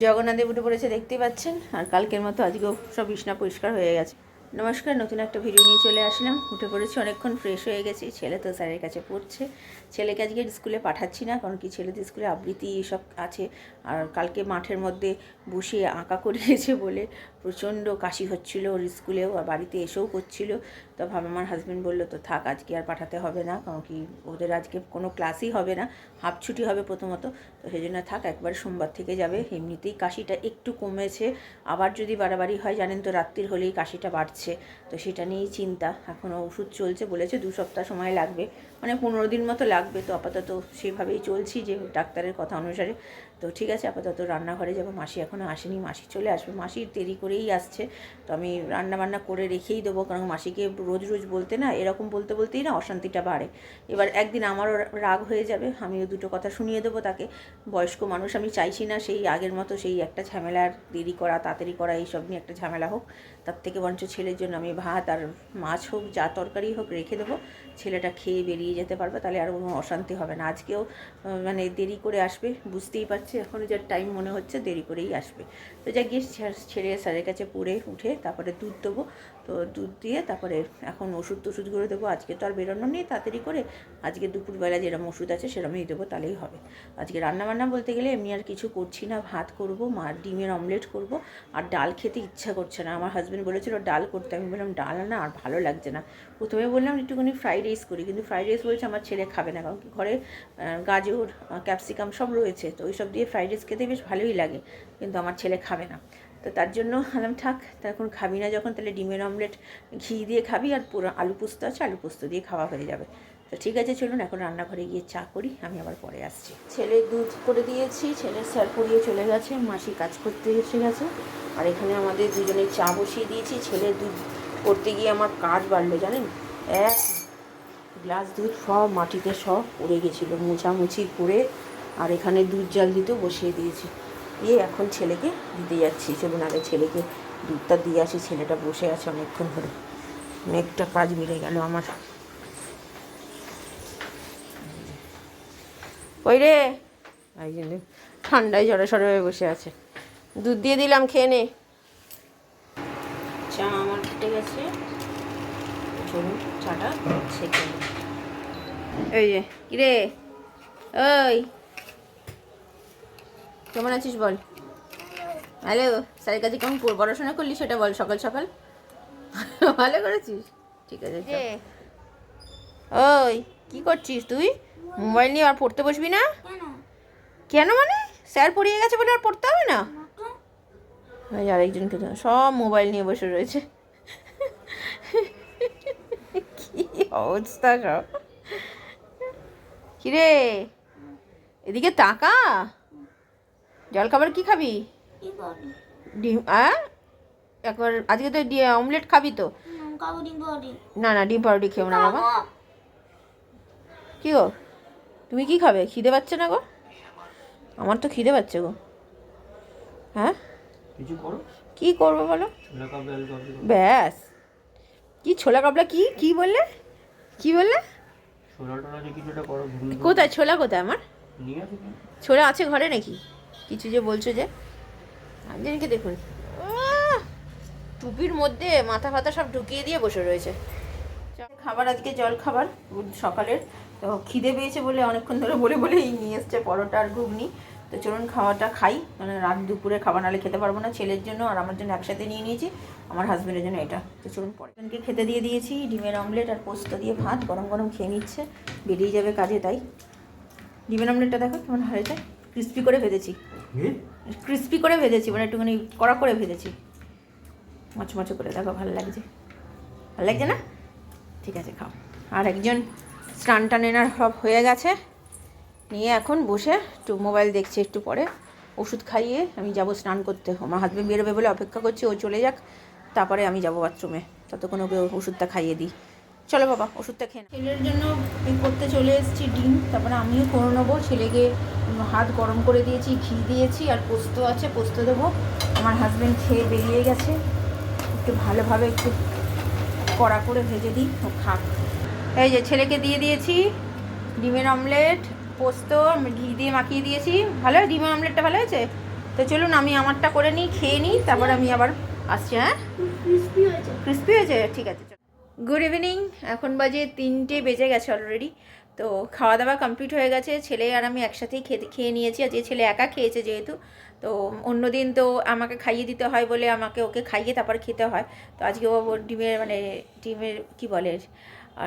জগন্নাথ উঠে পড়েছে দেখতেই পাচ্ছেন, আর কালকের মতো আজকেও সব বিছনা পরিষ্কার হয়ে গেছে। নমস্কার, নতুন একটা ভিডিও নিয়ে চলে আসলাম। উঠে পড়েছি, অনেকক্ষণ ফ্রেশ হয়ে গেছি। ছেলে তো স্যারের কাছে পড়ছে। ছেলেকে আজকে স্কুলে পাঠাচ্ছি না, কারণ কি ছেলেদের স্কুলে আবৃত্তি এসব আছে। আর কালকে মাঠের মধ্যে বসিয়ে আঁকা করিয়েছে বলে প্রচণ্ড কাশি হচ্ছিল ওর স্কুলেও, আর বাড়িতে এসেও করছিল। তো আমার হাজব্যান্ড বললো তো থাক, আজকে আর পাঠাতে হবে না, কারণ কি ওদের আজকে কোনো ক্লাসই হবে না, হাফ ছুটি হবে প্রথমত। তো সেই জন্য থাক, একবার সোমবার থেকে যাবে। এমনিতেই কাশিটা একটু কমেছে, আবার যদি বাড়াবাড়ি হয় জানেন তো, রাত্রির হলেই কাশিটা বাড়ছে। তো সেটা নিয়েই চিন্তা। এখনও ওষুধ চলছে, বলেছে 2 সপ্তাহ সময় লাগবে, মানে 15 দিন মতো লাগবে। তো আপাতত সেভাবেই চলছি, যে ডাক্তারের কথা অনুসারে। তো ঠিক আছে, আপাতত রান্নাঘরে যাবো। মাসি এখনও আসেনি, মাসি চলে আসবে। মাসির দেরি করেই আসছে, তো আমি রান্নাবান্না করে রেখেই দেবো, কারণ মাসিকে রোজ রোজ বলতে না, এরকম বলতে বলতেই না অশান্তিটা বাড়ে। এবার একদিন আমারও রাগ হয়ে যাবে, আমিও 2টো কথা শুনিয়ে দেবো তাকে। বয়স্ক মানুষ, আমি চাইছি না সেই আগের মতো সেই একটা ঝামেলার, দেরি করা তাড়াতাড়ি করা এইসব নিয়ে একটা ঝামেলা হোক। তার থেকে বরঞ্চ ছেলের জন্য আমি ভাত আর মাছ হোক, যা তরকারি হোক রেখে দেবো, ছেলেটা খেয়ে বেরিয়ে যেতে পারবে, তাহলে আর কোনো অশান্তি হবে না। আজকেও মানে দেরি করে আসবে, বুঝতেই পারছি, এখনও যা টাইম মনে হচ্ছে দেরি করেই আসবে। তো যা গিয়ে ছেড়ে স্যারের কাছে পড়ে উঠে তারপরে দুধ দেবো। তো দুধ দিয়ে তারপরে এখন ওষুধগুলো দেবো। আজকে তো আর বেরোনো নেই তাড়াতাড়ি করে, আজকে দুপুরবেলা যেরকম ওষুধ আছে সেরকমই দেবো, তাহলেই হবে। আজকে রান্নাবান্না বলতে গেলে এমনি আর কিছু করছি না, ভাত করবো, ডিমের অমলেট করব। আর ডাল খেতে ইচ্ছা করছে না। আমার হাজব্যান্ড বলেছিল ডাল করতে, আমি বললাম ডাল না, আর ভালো লাগছে না। প্রথমে বললাম একটুখানি ফ্রাইড রাইস করি, কিন্তু ফ্রাইড রাইস বলছে আমার ছেলে খাবে না, কারণ কি ঘরে গাজর ক্যাপসিকাম সব রয়েছে, তো ওই সব দিয়ে ফ্রাইড রাইস খেতে বেশ ভালোই লাগে, কিন্তু আমার ছেলে খাবে না। তো তার জন্য বললাম থাক, তখন খাবি না যখন, তাহলে ডিমের অমলেট ঘি দিয়ে খাবি, আর পুরো আলু পোস্ত আছে, আলু পোস্ত দিয়ে খাওয়া হয়ে যাবে। তো ঠিক আছে, চলুন এখন রান্নাঘরে গিয়ে চা করি, আমি আবার পরে আসছি। ছেলে দুধ করে দিয়েছি, ছেলের স্যার পড়িয়ে চলে গেছে, মাসি কাজ করতে এসে গেছে, আর এখানে আমাদের দুজনের চা বসিয়ে দিয়েছি। ছেলের দুধ করতে গিয়ে আমার কাজ বাড়লো জানেন, 1 গ্লাস দুধ সব মাটিতে সব পড়ে গেছিলো, মোছামুছি করে। আর এখানে দুধ জাল দিতেও বসিয়ে দিয়েছি, দিয়ে এখন ছেলেকে দিতে যাচ্ছি। চলুন আগে ছেলেকে দুধটা দিয়ে আসি, ছেলেটা বসে আছে অনেকক্ষণ ধরে, অনেকটা কাজ বেড়ে গেল আমার। ওই রে, এই জন্য ঠান্ডায় জড়সড় হয়ে বসে আছে। দুধ দিয়ে দিলাম, খেয়ে নে। চা আমার ফুটে গেছে, চলুন চাটা ছেঁকে নি। এই যে কিরে, ওই কেমন আছিস বল? হ্যালো, স্যারের কাছে কেমন পড়াশোনা করলি সেটা বল, সকাল সকাল। ভালো করেছিস, ঠিক আছে। ওই কি করছিস তুই? মোবাইল নিয়ে আর পড়তে বসবি না? কেন মানে, স্যার পড়িয়ে গেছে বলে আর পড়তে হবে না? আরেকজনকে সব মোবাইল নিয়ে বসে রয়েছে, কি অবস্থা সব। কিরে এদিকে তাকা, জল খাবার কি খাবি? ডিম। একবার আজকে তো অমলেট খাবি তো? না না, ডিম পাউরুটি খেও না বাবা। কি গো, তুমি কি খাবে? খিদে পাচ্ছে না গো? আমার তো খিদে পাচ্ছে গো। হ্যাঁ কি করবো বলো? ব্যাস, কি ছোলা কাবলা, কি কি বললে, কি বললে? কোথায় ছোলা, কোথায় আমার ছোলা আছে ঘরে নাকি? কিছু যে বলছো যে, আজকে দেখুন টুপির মধ্যে মাথা ফাতা সব ঢুকিয়ে দিয়ে বসে রয়েছে। খাবার আজকে জল খাবার সকালের, তো খিদে পেয়েছে বলে অনেকক্ষণ ধরে বলে বলেই নিয়ে এসছে পরোটা আর ঘুগনি। তো চলুন খাওয়াটা খাই, মানে রাত দুপুরে খাবার নাহলে খেতে পারবো না। ছেলের জন্য আর আমার জন্য একসাথে নিয়ে নিয়েছি, আমার হাজব্যান্ডের জন্য এটা। তো চলুন পরে খেতে দিয়ে দিয়েছি, ডিমের অমলেট আর পোস্ত দিয়ে ভাত গরম গরম খেয়ে নিচ্ছে, বেরিয়ে যাবে কাজে। তাই ডিমের অমলেটটা দেখো কেমন হয়েছে, ক্রিস্পি করে ভেজেছি, ক্রিস্পি করে ভেজেছি, মানে একটুখানি কড়া করে ভেজেছি, মচমচো করে। দেখো ভালো লাগছে, ভালো লাগছে না? ঠিক আছে খাও। আর একজন স্নান টান এনার সব হয়ে গেছে, নিয়ে এখন বসে একটু মোবাইল দেখছে। একটু পরে ওষুধ খাইয়ে আমি যাব স্নান করতে। আমার হাজব্যান্ড বেরোবে বলে অপেক্ষা করছি, ও চলে যাক, তারপরে আমি যাব বাথরুমে, ততক্ষণ ওকে ওষুধটা খাইয়ে দিই। চলো বাবা, ওষুধটা খেয়ে নাও। ছেলের জন্য করতে চলে এসেছি ডিম, তারপরে আমিও করে নেবো। ছেলেকে হাত গরম করে দিয়েছি, ঘি দিয়েছি, আর পোস্ত আছে, পোস্ত দেবো। আমার হাজব্যান্ড খেয়ে বেরিয়ে গেছে, একটু ভালোভাবে একটু কড়া করে ভেজে দিই, ও খাক। এই যে ছেলেকে দিয়ে দিয়েছি ডিমের অমলেট, পোস্ত ঘি দিয়ে মাখিয়ে দিয়েছি। ভালো, ডিমের অমলেটটা ভালো হয়েছে? তো চলুন আমি আমারটা করে নিই, খেয়ে নিই, তারপর আমি আবার আসছি। হ্যাঁ, ক্রিস্পি হয়েছে, ঠিক আছে। গুড ইভিনিং, এখন বাজে 3টে বেজে গেছে অলরেডি। তো খাওয়া দাওয়া কমপ্লিট হয়ে গেছে, ছেলে আর আমি একসাথেই খেয়ে নিয়েছি। আজকে ছেলে একা খেয়েছে যেহেতু, তো অন্যদিন তো আমাকে খাইয়ে দিতে হয় বলে আমাকে ওকে খাইয়ে তারপর খেতে হয়। তো আজকে ও ডিমের কী বলে,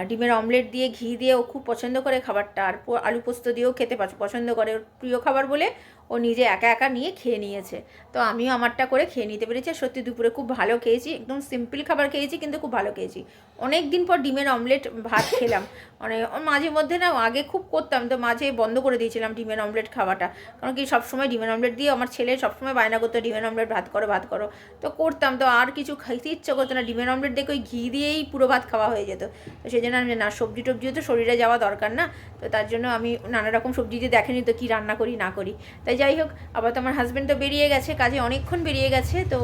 ডিমের অমলেট দিয়ে ঘি দিয়ে ও খুব পছন্দ করে খাবারটা, আর আলু পোস্ত দিয়েও খেতে পছন্দ করে, ওর প্রিয় খাবার বলে ও নিজে একা একা নিয়ে খেয়ে নিয়েছে। তো আমিও আমারটা করে খেয়ে নিতে পেরেছি। সত্যি দুপুরে খুব ভালো খেয়েছি, একদম সিম্পল খাবার খেয়েছি কিন্তু খুব ভালো খেয়েছি। অনেক দিন পর ডিমের অমলেট ভাত খেলাম। মানে মাঝে মধ্যে না, আগে খুব করতাম, তো মাঝে বন্ধ করে দিয়েছিলাম ডিমের অমলেট খাওয়াটা। কারণ কি সবসময় ডিমের অমলেট দিয়ে আমার ছেলে সবসময় বায়না করতো ডিমের অমলেট ভাত করো, তো করতাম, তো আর কিছু খাইতে ইচ্ছা করতো না। ডিমের অমলেট দেখে ওই ঘি দিয়েই পুরো ভাত খাওয়া হয়ে যেত। তো সেই জন্য আমি না, সবজি টবজিও তো শরীরে যাওয়া দরকার না, তো তার জন্য আমি নানা রকম সবজি দিয়ে দেখেনি তো কী রান্না করি না করি। তাই যাই হোক, আবার তো আমার হাজব্যান্ড তো বেরিয়ে গেছে কাজে, অনেকক্ষণ বেরিয়ে গেছে। তো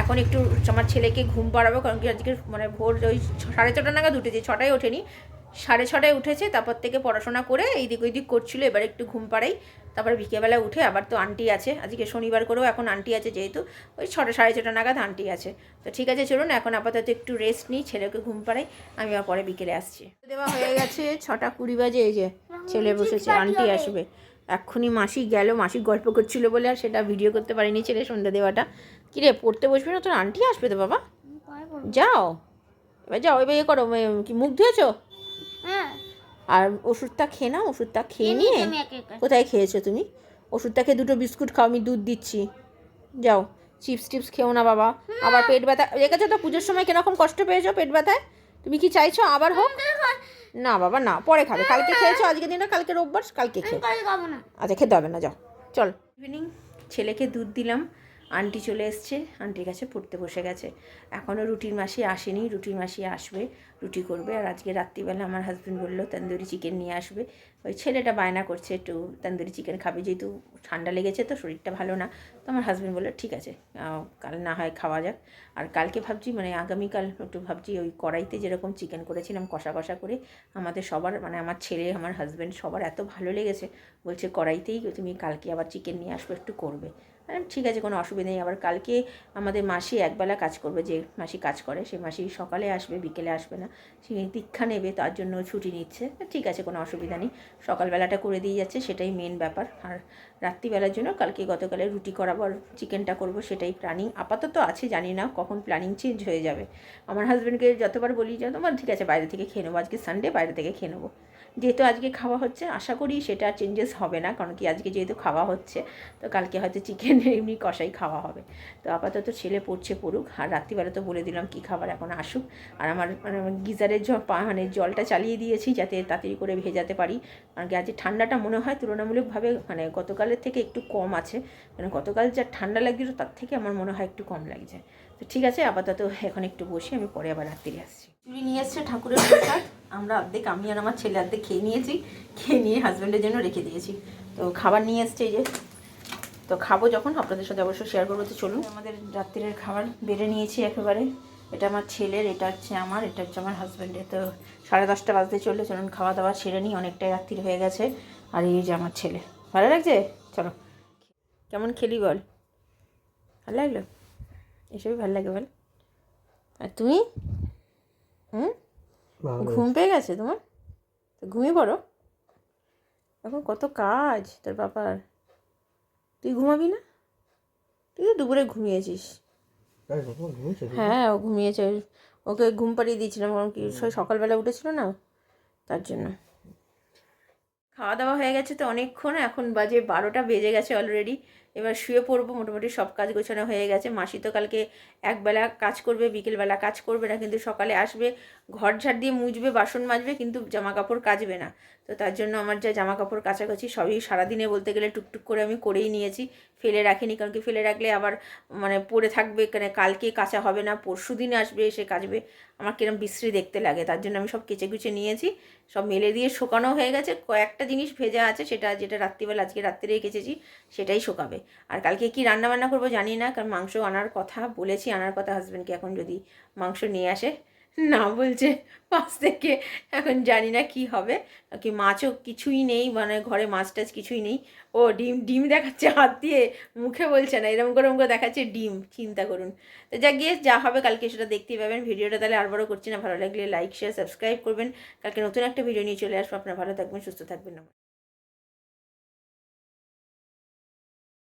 এখন একটু আমার ছেলেকে ঘুম পাড়াবো, কারণ কি আজকে মানে ভোর ওই 6:30 নাগাদ উঠেছে, 6টায় ওঠেনি, 6:30 উঠেছে। তারপর থেকে পড়াশোনা করে এইদিক ওইদিক করছিলো, এবার একটু ঘুম পাড়াই, তারপরে বিকেলবেলা উঠে আবার তো আন্টি আছে, আজকে শনিবার করেও এখন আন্টি আছে যেহেতু, ওই 6:30 নাগাদ আন্টি আছে। তো ঠিক আছে চলুন, এখন আপাতত একটু রেস্ট নিই, ছেলেকে ঘুম পাড়াই, আমি আর পরে বিকেলে আসছি। দেওয়া হয়ে গেছে, 6:20 বাজে, এই যে ছেলে বসেছে, আন্টি আসবে এক্ষুনি। মাসি গেল, মাসি গল্প করছিল বলে আর সেটা ভিডিও করতে পারিনি ছেলে সন্ধ্যা দেওয়াটা। কিরে পড়তে বসবি না, তোর আন্টি আসবে তো বাবা, যাও এবার যাও, এবার ইয়ে করো, কি মুখ ধুয়েছো? হ্যাঁ। আর ওষুধটা খেয়ে নাও, ওষুধটা খেয়ে নিয়ে, কোথায় খেয়েছো তুমি? ওষুধটা খেয়ে 2টো বিস্কুট খাও, আমি দুধ দিচ্ছি, যাও। চিপস টিপস খেও না বাবা, আবার পেট ব্যথা দেখেছো তো, পুজোর সময় কিরকম কষ্ট পেয়েছো পেট ব্যথায়, তুমি কি চাইছো আবার হোক? না বাবা না, পরে খাবে, কালকে খেয়েছো, আজকে দিন না, কালকে রোববার, কালকে খেয়ে, আচ্ছা খেতে হবে না, যাও চল। ইভিনিং, ছেলেকে দুধ দিলাম, আন্টি চলে এসছে, আন্টির কাছে পড়তে বসে গেছে। এখনও রুটির মাসি আসেনি, রুটির মাসি আসবে, রুটি করবে। আর আজকে রাত্রিবেলা আমার হাজব্যান্ড বললো তন্দুরি চিকেন নিয়ে আসবে। ওই ছেলেটা বায়না করছে একটু তন্দুরি চিকেন খাবে, যেহেতু ঠান্ডা লেগেছে তো শরীরটা ভালো না। তো আমার হাজব্যান্ড বললো ঠিক আছে, কাল না হয় খাওয়া যাক। আর কালকে ভাবছি, মানে আগামীকাল একটু ভাবছি ওই কড়াইতে যেরকম চিকেন করেছিলাম কষা কষা করে, আমাদের সবার, মানে আমার ছেলে আমার হাজব্যান্ড সবার এত ভালো লেগেছে, বলছে কড়াইতেই তুমি কালকে আবার চিকেন নিয়ে আসবে, একটু করবে। ঠিক আছে, কোনো অসুবিধা নেই। আবার কালকে আমাদের মাসি একবেলা কাজ করবে, যে মাসি কাজ করে সেই মাসি সকালে আসবে, বিকেলে আসবে না, সে দীক্ষা নেবে, তার জন্য ছুটি নিচ্ছে। ঠিক আছে, কোনো অসুবিধা নেই, সকালবেলাটা করে দিয়ে যাচ্ছে, সেটাই মেন ব্যাপার। আর রাত্রিবেলার জন্য কালকে গতকালে রুটি করাবো আর চিকেনটা করবো, সেটাই প্ল্যানিং আপাতত আছে। জানি না কখন প্ল্যানিং চেঞ্জ হয়ে যাবে। আমার হাজব্যান্ডকে যতবার বলি যে তোমার ঠিক আছে বাইরে থেকে খেয়ে নেবো, আজকে সানডে বাইরে থেকে খেয়ে নেবো, যেহেতু আজকে খাওয়া হচ্ছে আশা করি সেটা চেঞ্জেস হবে না, কারণ কি আজকে যেহেতু খাওয়া হচ্ছে, তো কালকে হয়তো চিকেন এমনি কষাই খাওয়া হবে। তো আপাতত ছেলে পড়ছে পড়ুক, আর রাত্রিবেলা তো বলে দিলাম কী খাবার, এখন আসুক। আর আমার মানে গিজারের মানে জলটা চালিয়ে দিয়েছি যাতে তাড়াতাড়ি করে ভেজাতে পারি, কারণ কি আজকে ঠান্ডাটা মনে হয় তুলনামূলকভাবে মানে গতকালের থেকে একটু কম আছে, মানে গতকাল যা ঠান্ডা লাগছিল তার থেকে আমার মনে হয় একটু কম লাগছে। তো ঠিক আছে, আপাতত এখন একটু বসি, আমি পরে আবার রাত্রি আসছি। চুড়ি নিয়ে এসছে ঠাকুরের প্রসাদ, আমরা অর্ধেক, আমি আর আমার ছেলে অর্ধেক খেয়ে নিয়েছি, খেয়ে নিয়ে হাজব্যান্ডের জন্য রেখে দিয়েছি। তো খাবার নিয়ে এসছে এই যে, তো খাবো যখন আপনাদের সাথে অবশ্যই শেয়ার করবো। তো চলুন, আমাদের রাত্রির খাবার বেড়ে নিয়েছি একেবারে, এটা আমার ছেলের, এটা হচ্ছে আমার, এটা হচ্ছে আমার হাজব্যান্ডের। তো 10:30 বাজতে চললে, চলুন খাওয়া দাওয়া সেরে নিই, অনেকটাই রাত্রি হয়ে গেছে। আর এই যে আমার ছেলে, ভালো লাগছে, চলো। কেমন খেলি বল, ভালো লাগলো? এসবই ভালো লাগে বল। আর তুমি ঘুম পেয়ে গেছে তোমার, তো ঘুমিয়ে পড়ো, এখন কত কাজ তোর বাবার, তুই ঘুমাবি না? তুই তো দুপুরে ঘুমিয়েছিস। হ্যাঁ ও ঘুমিয়েছে, ওকে ঘুম পাড়িয়ে দিয়েছিলাম, কারণ কি সকালবেলা উঠেছিল না, তার জন্য। খাওয়া দাওয়া হয়ে গেছে তো অনেকক্ষণ, এখন বাজে 12টা বেজে গেছে অলরেডি। এবার শুয়ে পড়বো, মোটামুটি সব কাজ গোছানো হয়ে গেছে। মাসি তো কালকে একবেলা কাজ করবে, বিকেলবেলা কাজ করবে না, কিন্তু সকালে আসবে, ঘর ঝাড় দিয়ে মুছবে, বাসন মাজবে, কিন্তু জামা কাপড় কাচবে না। তো তার জন্য আমার যা জামা কাপড় কাচাকাচি সবই সারাদিনে বলতে গেলে টুকটুক করে আমি করেই নিয়েছি, ফেলে রাখিনি, কারণ কি ফেলে রাখলে আবার মানে পড়ে থাকবে, কালকে কাচা হবে না, পরশু দিনে আসবে এসে কাচবে, আমার কিরম বিশ্রী দেখতে লাগে, তার জন্য আমি সব কেচে কুচে নিয়েছি, সব মেলে দিয়ে শুকানো হয়ে গেছে। কয়েকটা জিনিস ভেজা আছে, যেটা রাত্রিবেলা আজকে রাত্রিরে কেচেছি সেটাই শুকাবে। আর কালকে কি রান্না বান্না করবো জানি না, কারণ মাংস আনার কথা বলেছি, আনার কথা হাজব্যান্ডকে, এখন যদি মাংস নিয়ে আসে না বলছে পাশ থেকে। এখন জানি না কি হবে, কি মাছও কিছুই নেই, মানে ঘরে মাছ টাছ কিছুই নেই। ও ডিম ডিম দেখাচ্ছে হাত দিয়ে, মুখে বলছে না, এরকম করে দেখাচ্ছে ডিম, চিন্তা করুন। তো যা গিয়ে যা হবে কালকে সেটা দেখতেই পাবেন। ভিডিওটা তাহলে আর বড় করছি না, ভালো লাগলে লাইক শেয়ার সাবস্ক্রাইব করবেন। কালকে নতুন একটা ভিডিও নিয়ে চলে আসবো। আপনারা ভালো থাকবেন, সুস্থ থাকবেন।